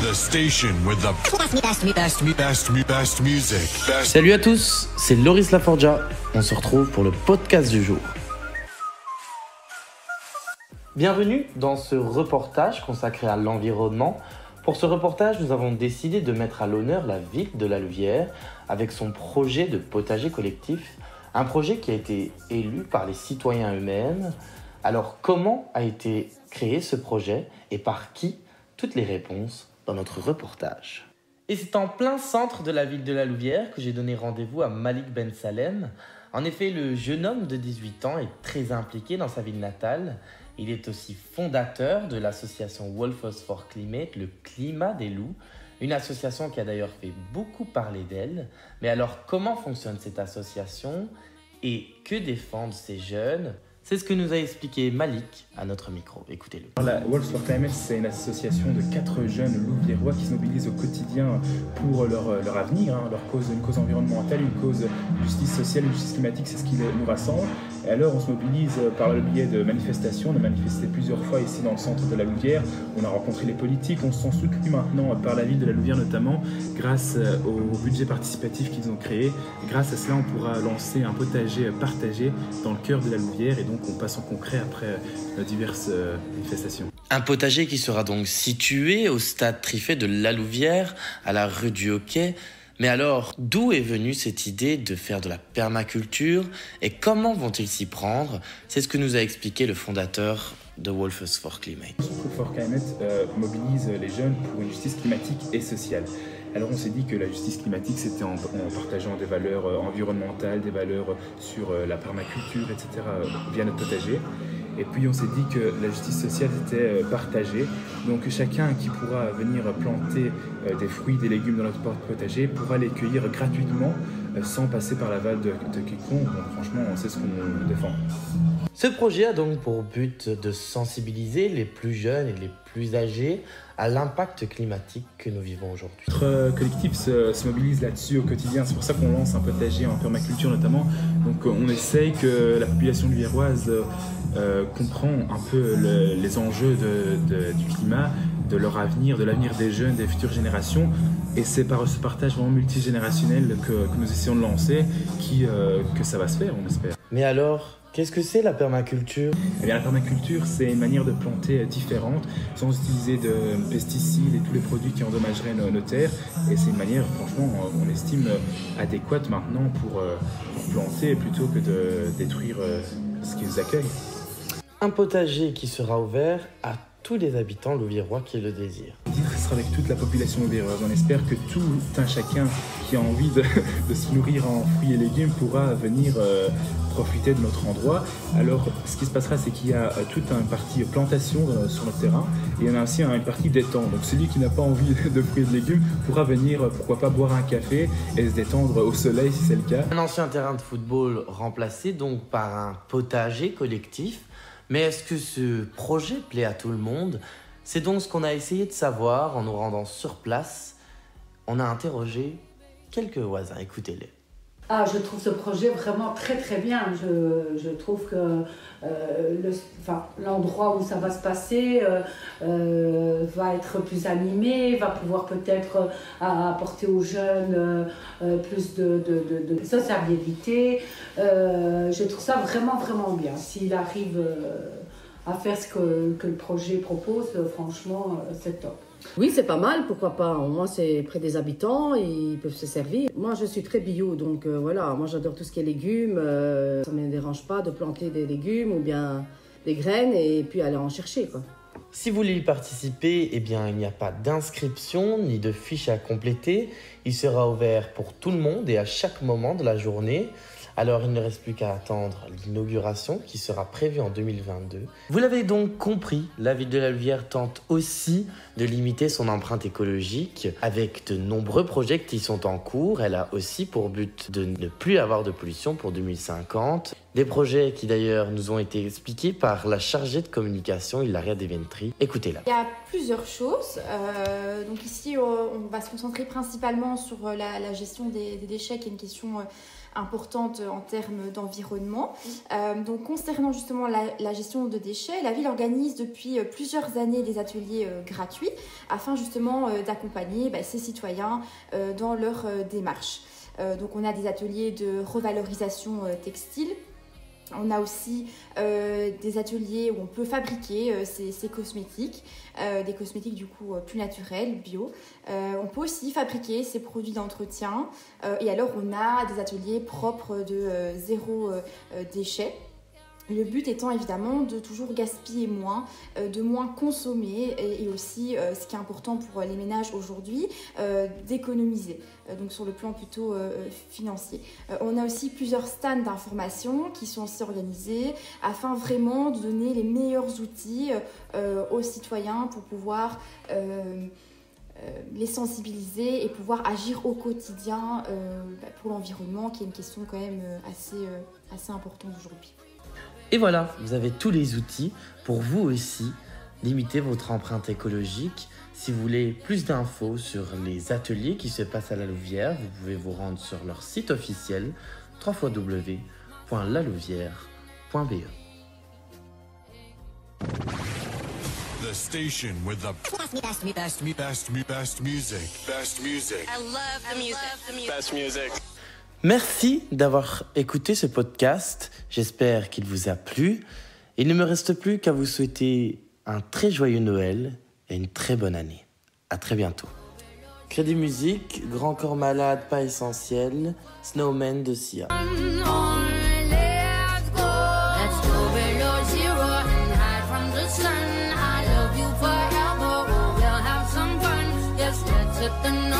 The station with the best music. Salut à tous, c'est Loris Laforgia. On se retrouve pour le podcast du jour. Bienvenue dans ce reportage consacré à l'environnement. Pour ce reportage, nous avons décidé de mettre à l'honneur la ville de La Louvière avec son projet de potager collectif, un projet qui a été élu par les citoyens eux-mêmes. Alors, comment a été créé ce projet et par qui? Toutes les réponses dans notre reportage. Et c'est en plein centre de la ville de La Louvière que j'ai donné rendez-vous à Malik Ben Salem. En effet, le jeune homme de 18 ans est très impliqué dans sa ville natale. Il est aussi fondateur de l'association Wolfers for Climate, le climat des loups, une association qui a d'ailleurs fait beaucoup parler d'elle. Mais alors, comment fonctionne cette association et que défendent ces jeunes? C'est ce que nous a expliqué Malik à notre micro. Écoutez-le. La Wolfers for Climate, c'est une association de 4 jeunes louviérois qui se mobilisent au quotidien pour leur avenir, leur cause, une cause environnementale, une cause justice sociale, une justice climatique, c'est ce qui nous rassemble. Et alors, on se mobilise par le biais de manifestations. On a manifesté plusieurs fois ici dans le centre de La Louvière. On a rencontré les politiques. On se sent soutenu maintenant par la ville de La Louvière notamment, grâce au budget participatif qu'ils ont créé. Et grâce à cela, on pourra lancer un potager partagé dans le cœur de La Louvière. Et donc, on passe en concret après diverses manifestations. Un potager qui sera donc situé au stade Trifet de La Louvière, à la rue du Hockey. Mais alors, d'où est venue cette idée de faire de la permaculture et comment vont-ils s'y prendre? C'est ce que nous a expliqué le fondateur de Wolfers for Climate. Wolfers for Climate mobilise les jeunes pour une justice climatique et sociale. Alors on s'est dit que la justice climatique, c'était en partageant des valeurs environnementales, des valeurs sur la permaculture, etc. via notre potager. Et puis on s'est dit que la justice sociale était partagée. Donc chacun qui pourra venir planter des fruits, des légumes dans notre potager pourra les cueillir gratuitement sans passer par l'aval de quiconque. Donc franchement, c'est ce qu'on défend. Ce projet a donc pour but de sensibiliser les plus jeunes et les plus âgés à l'impact climatique que nous vivons aujourd'hui. Notre collectif se mobilise là-dessus au quotidien. C'est pour ça qu'on lance un potager en permaculture notamment. Donc on essaye que la population louviéroise comprend un peu les enjeux du climat, de leur avenir, de l'avenir des jeunes, des futures générations. Et c'est par ce partage vraiment multigénérationnel que nous essayons de lancer que ça va se faire, on espère. Mais alors, qu'est-ce que c'est la permaculture? Eh bien, la permaculture, c'est une manière de planter différente, sans utiliser de pesticides et tous les produits qui endommageraient nos terres. Et c'est une manière, franchement, on estime adéquate maintenant pour planter plutôt que de détruire ce qui nous accueille. Un potager qui sera ouvert à tous les habitants louviérois qui le désirent. Ce sera avec toute la population louviéroise. On espère que tout un chacun qui a envie de se nourrir en fruits et légumes pourra venir profiter de notre endroit. Alors, ce qui se passera, c'est qu'il y a toute une partie plantation sur notre terrain et il y en a aussi une partie détente. Donc, celui qui n'a pas envie de fruits et de légumes pourra venir, pourquoi pas, boire un café et se détendre au soleil si c'est le cas. Un ancien terrain de football remplacé donc par un potager collectif. Mais est-ce que ce projet plaît à tout le monde? C'est donc ce qu'on a essayé de savoir en nous rendant sur place. On a interrogé quelques voisins, écoutez-les. Ah, je trouve ce projet vraiment très très bien. Je trouve que l'endroit où ça va se passer va être plus animé, va pouvoir peut-être apporter aux jeunes plus de sociabilité. Je trouve ça vraiment vraiment bien. S'il arrive à faire ce que le projet propose, franchement, c'est top. Oui, c'est pas mal, pourquoi pas. Au moins, c'est près des habitants, ils peuvent se servir. Moi, je suis très bio, donc voilà, moi j'adore tout ce qui est légumes. Ça ne me dérange pas de planter des légumes ou bien des graines et puis aller en chercher, quoi. Si vous voulez y participer, eh bien, il n'y a pas d'inscription ni de fiche à compléter. Il sera ouvert pour tout le monde et à chaque moment de la journée. Alors, il ne reste plus qu'à attendre l'inauguration qui sera prévue en 2022. Vous l'avez donc compris, la ville de La Louvière tente aussi de limiter son empreinte écologique avec de nombreux projets qui sont en cours. Elle a aussi pour but de ne plus avoir de pollution pour 2050. Des projets qui d'ailleurs nous ont été expliqués par la chargée de communication, Hilaria De Ventri. Écoutez-la. Il y a plusieurs choses. Donc ici, on va se concentrer principalement sur la gestion des déchets, qui est une question importante en termes d'environnement. Donc concernant justement la gestion de déchets, la ville organise depuis plusieurs années des ateliers gratuits afin justement d'accompagner ses citoyens dans leur démarche. Donc on a des ateliers de revalorisation textile. On a aussi des ateliers où on peut fabriquer ces cosmétiques, des cosmétiques du coup plus naturels, bio. On peut aussi fabriquer ces produits d'entretien et alors on a des ateliers propres de zéro déchet. Le but étant évidemment de toujours gaspiller moins, de moins consommer et aussi, ce qui est important pour les ménages aujourd'hui, d'économiser, donc sur le plan plutôt financier. On a aussi plusieurs stands d'information qui sont aussi organisés afin vraiment de donner les meilleurs outils aux citoyens pour pouvoir les sensibiliser et pouvoir agir au quotidien pour l'environnement, qui est une question quand même assez importante aujourd'hui. Et voilà, vous avez tous les outils pour vous aussi limiter votre empreinte écologique. Si vous voulez plus d'infos sur les ateliers qui se passent à La Louvière, vous pouvez vous rendre sur leur site officiel www.lalouvière.be. The station with the best music. Best music. I love the music. Best music. Merci d'avoir écouté ce podcast. J'espère qu'il vous a plu. Il ne me reste plus qu'à vous souhaiter un très joyeux Noël et une très bonne année. À très bientôt. Crédit Musique, Grand Corps Malade, Pas Essentiel, Snowman de Sia. The